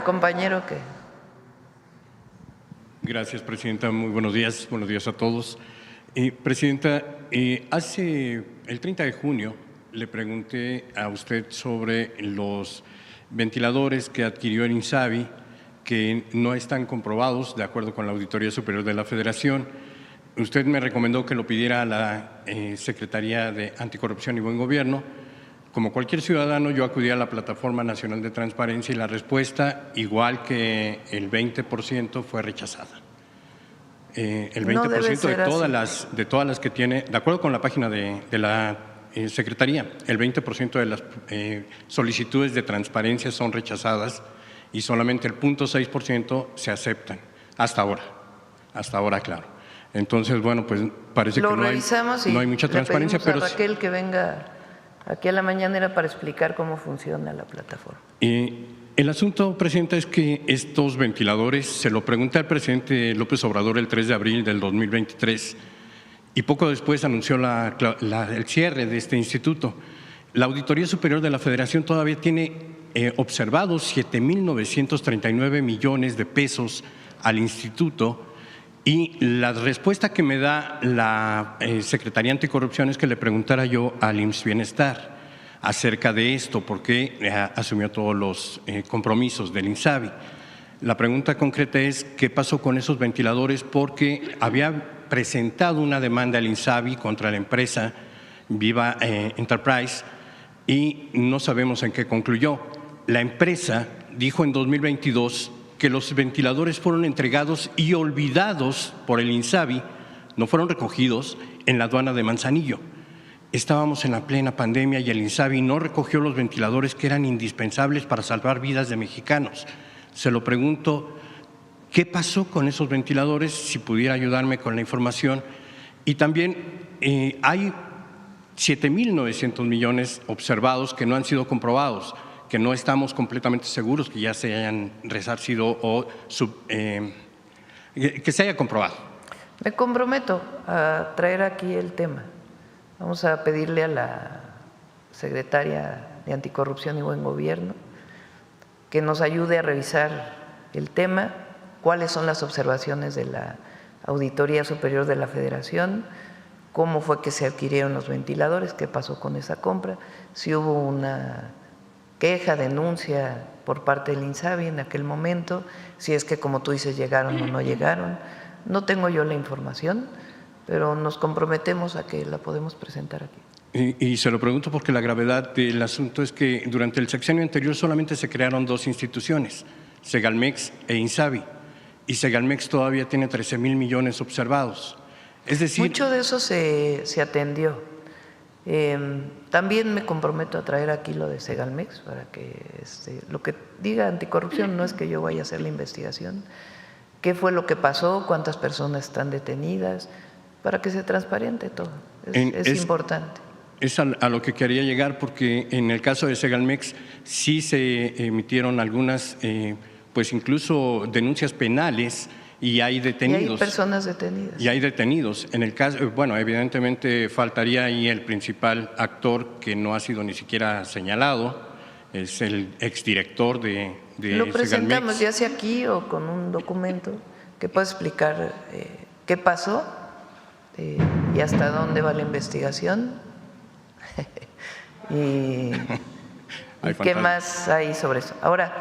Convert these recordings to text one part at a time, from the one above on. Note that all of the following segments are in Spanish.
Compañero que… Gracias, presidenta. Muy buenos días a todos. Presidenta, hace el 30 de junio le pregunté a usted sobre los ventiladores que adquirió el INSABI, que no están comprobados de acuerdo con la Auditoría Superior de la Federación. Usted me recomendó que lo pidiera a la Secretaría de Anticorrupción y Buen Gobierno. Como cualquier ciudadano, yo acudí a la Plataforma Nacional de Transparencia y la respuesta, igual que el 20%, fue rechazada. El 20% de todas las que tiene, de acuerdo con la página de la Secretaría, el 20% de las solicitudes de transparencia son rechazadas y solamente el 0.6% se aceptan, hasta ahora, claro. Entonces, bueno, pues parece que no hay mucha transparencia. Pero Raquel que venga aquí a la mañanera para explicar cómo funciona la plataforma. El asunto, presidenta, es que estos ventiladores, se lo pregunté al presidente López Obrador el 3 de abril del 2023 y poco después anunció el cierre de este instituto. La Auditoría Superior de la Federación todavía tiene observados 7.939 millones de pesos al instituto. Y la respuesta que me da la Secretaría Anticorrupción es que le preguntara yo al IMSS Bienestar acerca de esto, porque asumió todos los compromisos del INSABI. La pregunta concreta es qué pasó con esos ventiladores, porque había presentado una demanda al INSABI contra la empresa Viva Enterprise y no sabemos en qué concluyó. La empresa dijo en 2022 que los ventiladores fueron entregados y olvidados por el INSABI, no fueron recogidos en la aduana de Manzanillo. Estábamos en la plena pandemia y el INSABI no recogió los ventiladores que eran indispensables para salvar vidas de mexicanos. Se lo pregunto, ¿qué pasó con esos ventiladores? Si pudiera ayudarme con la información. Y también hay 7.900 millones observados que no han sido comprobados, que no estamos completamente seguros que ya se hayan resarcido o que se haya comprobado. Me comprometo a traer aquí el tema. Vamos a pedirle a la Secretaria de Anticorrupción y Buen Gobierno que nos ayude a revisar el tema, cuáles son las observaciones de la Auditoría Superior de la Federación, cómo fue que se adquirieron los ventiladores, qué pasó con esa compra, si hubo una queja, denuncia por parte del INSABI en aquel momento, si es que, como tú dices, llegaron o no llegaron. No tengo yo la información, pero nos comprometemos a que la podemos presentar aquí. Y se lo pregunto porque la gravedad del asunto es que durante el sexenio anterior solamente se crearon dos instituciones, Segalmex e INSABI, y Segalmex todavía tiene 13,000 millones observados. Es decir, mucho de eso se atendió. También me comprometo a traer aquí lo de Segalmex para que lo que diga Anticorrupción no es que yo vaya a hacer la investigación, qué fue lo que pasó, cuántas personas están detenidas, para que se transparente todo. Es importante. Es a lo que quería llegar, porque en el caso de Segalmex sí se emitieron algunas, pues incluso denuncias penales. Y hay detenidos. Y hay personas detenidas. Y hay detenidos. En el caso, bueno, evidentemente faltaría ahí el principal actor que no ha sido ni siquiera señalado, es el exdirector de Lo presentamos ya sea aquí o con un documento que pueda explicar qué pasó y hasta dónde va la investigación y qué más hay sobre eso. Ahora,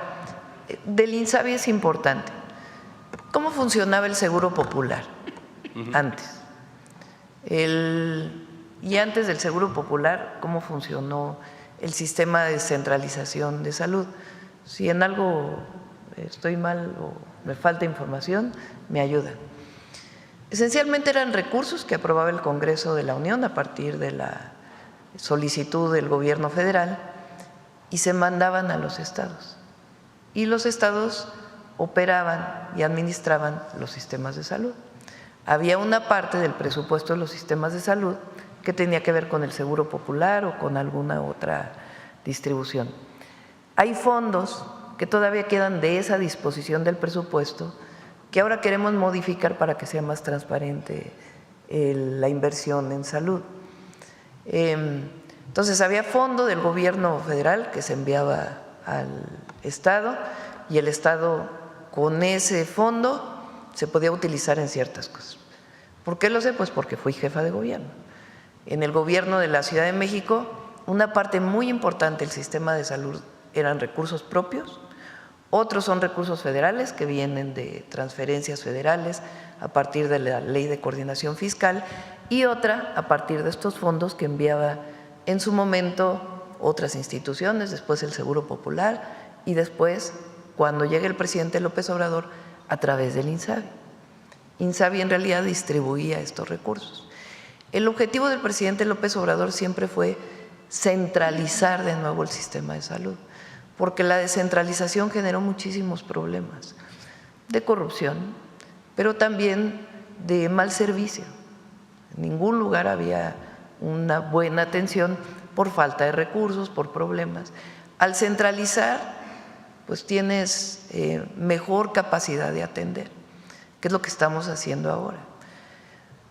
del INSABI es importante. ¿Cómo funcionaba el Seguro Popular antes? Y antes del Seguro Popular, ¿cómo funcionó el sistema de descentralización de salud? Si en algo estoy mal o me falta información, me ayudan. Esencialmente eran recursos que aprobaba el Congreso de la Unión a partir de la solicitud del Gobierno federal y se mandaban a los estados. Y los estados operaban y administraban los sistemas de salud. Había una parte del presupuesto de los sistemas de salud que tenía que ver con el Seguro Popular o con alguna otra distribución. Hay fondos que todavía quedan de esa disposición del presupuesto que ahora queremos modificar para que sea más transparente la inversión en salud. Entonces había fondo del gobierno federal que se enviaba al Estado y el Estado con ese fondo se podía utilizar en ciertas cosas. ¿Por qué lo sé? Pues porque fui jefa de gobierno. En el gobierno de la Ciudad de México, una parte muy importante del sistema de salud eran recursos propios, otros son recursos federales que vienen de transferencias federales a partir de la Ley de Coordinación Fiscal y otra a partir de estos fondos que enviaba en su momento otras instituciones, después el Seguro Popular y después, cuando llega el presidente López Obrador, a través del INSABI. INSABI en realidad distribuía estos recursos. El objetivo del presidente López Obrador siempre fue centralizar de nuevo el sistema de salud, porque la descentralización generó muchísimos problemas de corrupción, pero también de mal servicio. En ningún lugar había una buena atención por falta de recursos, por problemas. Al centralizar, pues tienes mejor capacidad de atender, que es lo que estamos haciendo ahora.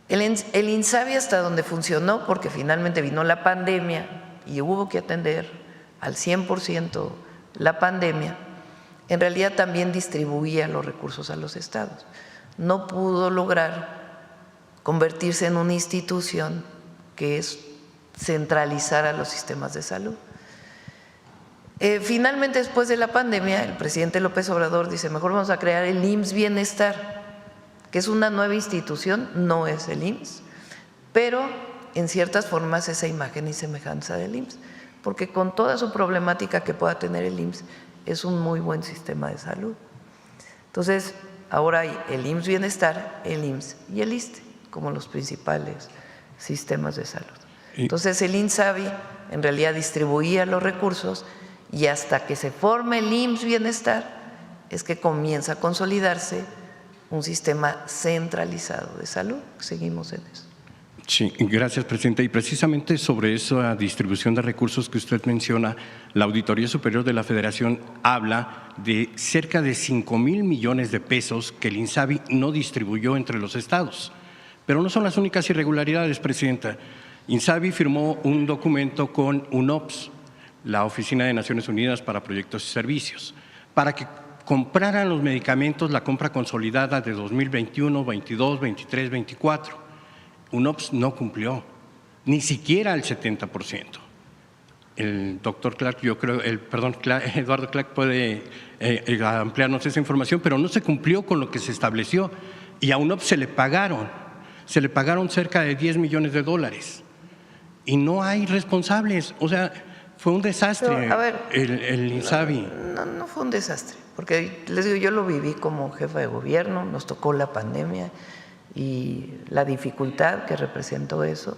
El INSABI hasta donde funcionó, porque finalmente vino la pandemia y hubo que atender al 100% la pandemia, en realidad también distribuía los recursos a los estados. No pudo lograr convertirse en una institución que es centralizar a los sistemas de salud. Finalmente, después de la pandemia, el presidente López Obrador dice, mejor vamos a crear el IMSS Bienestar, que es una nueva institución, no es el IMSS, pero en ciertas formas esa imagen y semejanza del IMSS, porque con toda su problemática que pueda tener el IMSS, es un muy buen sistema de salud. Entonces, ahora hay el IMSS Bienestar, el IMSS y el ISSSTE como los principales sistemas de salud. Entonces, el INSABI en realidad distribuía los recursos y hasta que se forme el IMSS Bienestar es que comienza a consolidarse un sistema centralizado de salud. Seguimos en eso. Sí, gracias, presidenta. Y precisamente sobre esa distribución de recursos que usted menciona, la Auditoría Superior de la Federación habla de cerca de 5,000 millones de pesos que el INSABI no distribuyó entre los estados. Pero no son las únicas irregularidades, presidenta. INSABI firmó un documento con UNOPS, la Oficina de Naciones Unidas para Proyectos y Servicios, para que compraran los medicamentos, la compra consolidada de 2021, 22, 23, 24. UNOPS no cumplió, ni siquiera el 70%. El doctor Clark, yo creo, Eduardo Clark puede ampliarnos esa información, pero no se cumplió con lo que se estableció y a UNOPS se le pagaron cerca de $10 millones y no hay responsables. O sea, fue un desastre. Pero, a ver, el INSABI. No fue un desastre, porque les digo, yo lo viví como jefa de gobierno, nos tocó la pandemia y la dificultad que representó eso,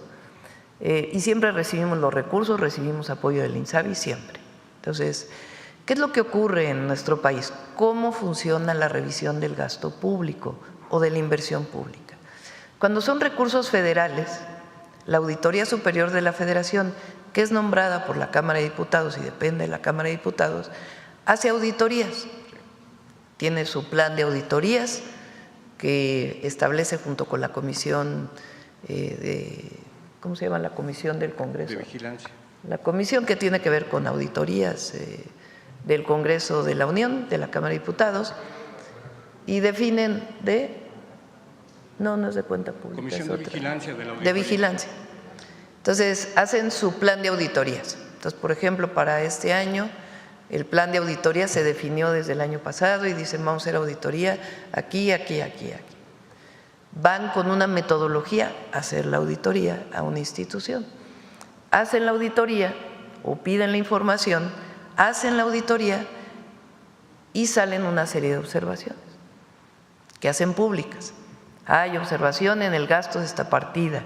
y siempre recibimos los recursos, recibimos apoyo del INSABI, siempre. Entonces, ¿qué es lo que ocurre en nuestro país? ¿Cómo funciona la revisión del gasto público o de la inversión pública? Cuando son recursos federales, la Auditoría Superior de la Federación, que es nombrada por la Cámara de Diputados y depende de la Cámara de Diputados, hace auditorías, tiene su plan de auditorías que establece junto con la comisión ¿cómo se llama? La comisión del Congreso. De vigilancia. La comisión que tiene que ver con auditorías del Congreso de la Unión, de la Cámara de Diputados, y definen no es de cuenta pública. Comisión de Vigilancia de la Auditoría. De vigilancia. Entonces, hacen su plan de auditorías. Entonces, por ejemplo, para este año, el plan de auditoría se definió desde el año pasado y dicen vamos a hacer auditoría aquí, aquí, aquí, aquí. Van con una metodología a hacer la auditoría a una institución. Hacen la auditoría o piden la información, hacen la auditoría y salen una serie de observaciones que hacen públicas. Hay observación en el gasto de esta partida,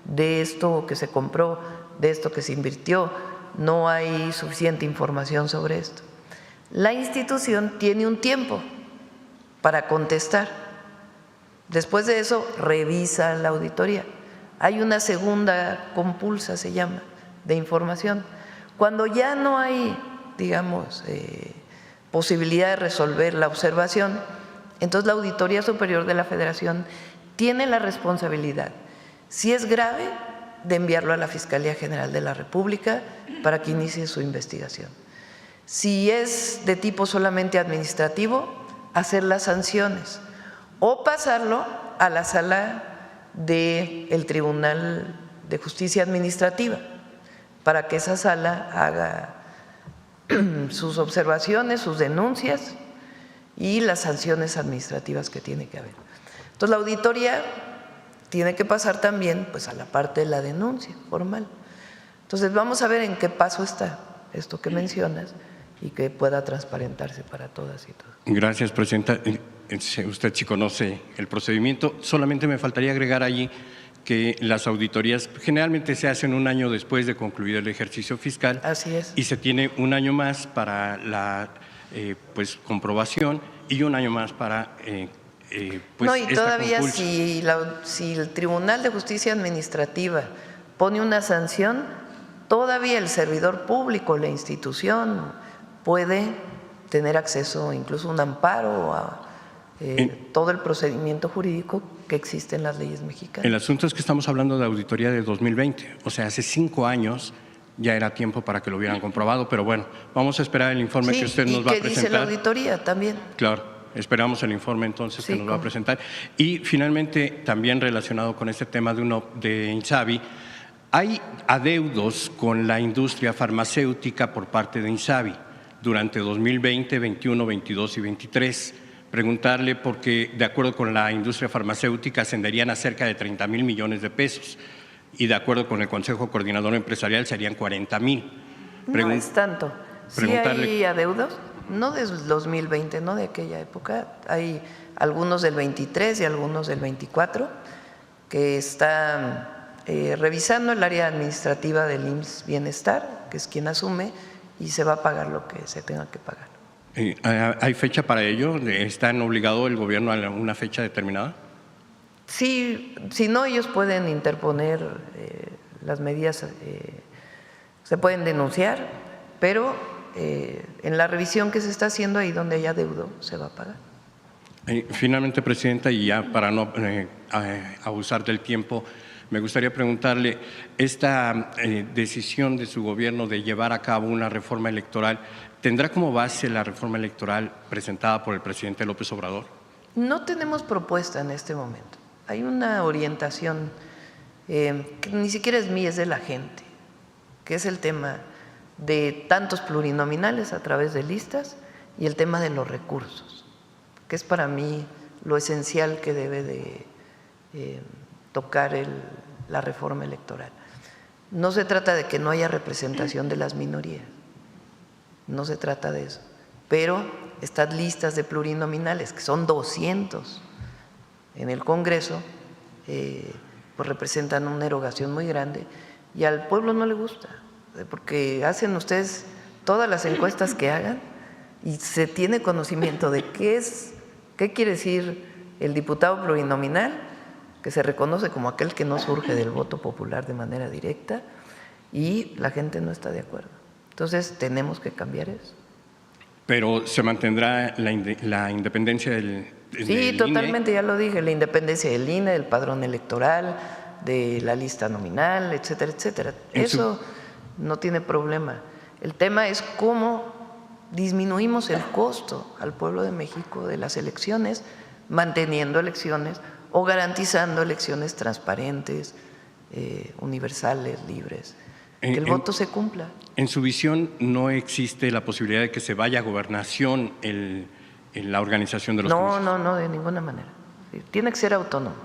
de esto que se compró, de esto que se invirtió, no hay suficiente información sobre esto. La institución tiene un tiempo para contestar. Después de eso, revisa la auditoría. Hay una segunda compulsa, se llama, de información. Cuando ya no hay, digamos, posibilidad de resolver la observación, entonces la Auditoría Superior de la Federación tiene la responsabilidad, si es grave, de enviarlo a la Fiscalía General de la República para que inicie su investigación. Si es de tipo solamente administrativo, hacer las sanciones o pasarlo a la sala del Tribunal de Justicia Administrativa para que esa sala haga sus observaciones, sus denuncias y las sanciones administrativas que tiene que haber. Entonces, la auditoría tiene que pasar también pues, a la parte de la denuncia formal. Entonces, vamos a ver en qué paso está esto que mencionas y que pueda transparentarse para todas y todos. Gracias, presidenta. Usted sí conoce el procedimiento. Solamente me faltaría agregar allí que las auditorías generalmente se hacen un año después de concluir el ejercicio fiscal. Así es. Y se tiene un año más para la pues, comprobación y un año más para pues, no, y esta todavía compulsa. si el Tribunal de Justicia Administrativa pone una sanción, todavía el servidor público, la institución, puede tener acceso incluso a un amparo a todo el procedimiento jurídico que existe en las leyes mexicanas. El asunto es que estamos hablando de auditoría de 2020, o sea, hace 5 años ya era tiempo para que lo hubieran comprobado, pero bueno, vamos a esperar el informe que usted nos va a presentar. ¿Y qué dice la auditoría también? Claro, esperamos el informe entonces que nos va a presentar. Y finalmente, también relacionado con este tema de INSABI, hay adeudos con la industria farmacéutica por parte de INSABI durante 2020, 21, 22 y 23. Preguntarle porque, de acuerdo con la industria farmacéutica, ascenderían a cerca de 30,000 millones de pesos y de acuerdo con el Consejo Coordinador Empresarial serían 40,000. No es tanto. Sí hay adeudos, no del 2020, no de aquella época, hay algunos del 23 y algunos del 24 que están revisando el área administrativa del IMSS Bienestar, que es quien asume, y se va a pagar lo que se tenga que pagar. ¿Hay fecha para ello? ¿Están obligado el gobierno a una fecha determinada? Sí, si no, ellos pueden interponer las medidas, se pueden denunciar, pero en la revisión que se está haciendo, ahí donde haya adeudo, se va a pagar. Finalmente, presidenta, y ya para no abusar del tiempo, me gustaría preguntarle, esta decisión de su gobierno de llevar a cabo una reforma electoral, ¿tendrá como base la reforma electoral presentada por el presidente López Obrador? No tenemos propuesta en este momento. Hay una orientación que ni siquiera es mía, es de la gente, que es el tema de tantos plurinominales a través de listas y el tema de los recursos, que es para mí lo esencial que debe de tocar la reforma electoral. No se trata de que no haya representación de las minorías, no se trata de eso, pero estas listas de plurinominales, que son 200 en el Congreso, pues representan una erogación muy grande y al pueblo no le gusta, porque hacen ustedes todas las encuestas que hagan y se tiene conocimiento de qué quiere decir el diputado plurinominal, que se reconoce como aquel que no surge del voto popular de manera directa, y la gente no está de acuerdo. Entonces, tenemos que cambiar eso. Pero se mantendrá la independencia del Sí, totalmente, ya lo dije, la independencia del INE, del padrón electoral, de la lista nominal, etcétera, etcétera. Eso no tiene problema. El tema es cómo disminuimos el costo al pueblo de México de las elecciones, manteniendo elecciones o garantizando elecciones transparentes, universales, libres, que el voto se cumpla. En su visión, ¿no existe la posibilidad de que se vaya a gobernación en la organización de los comicios? No, de ninguna manera. Tiene que ser autónomo.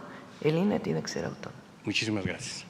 El INE tiene que ser autónomo. Muchísimas gracias.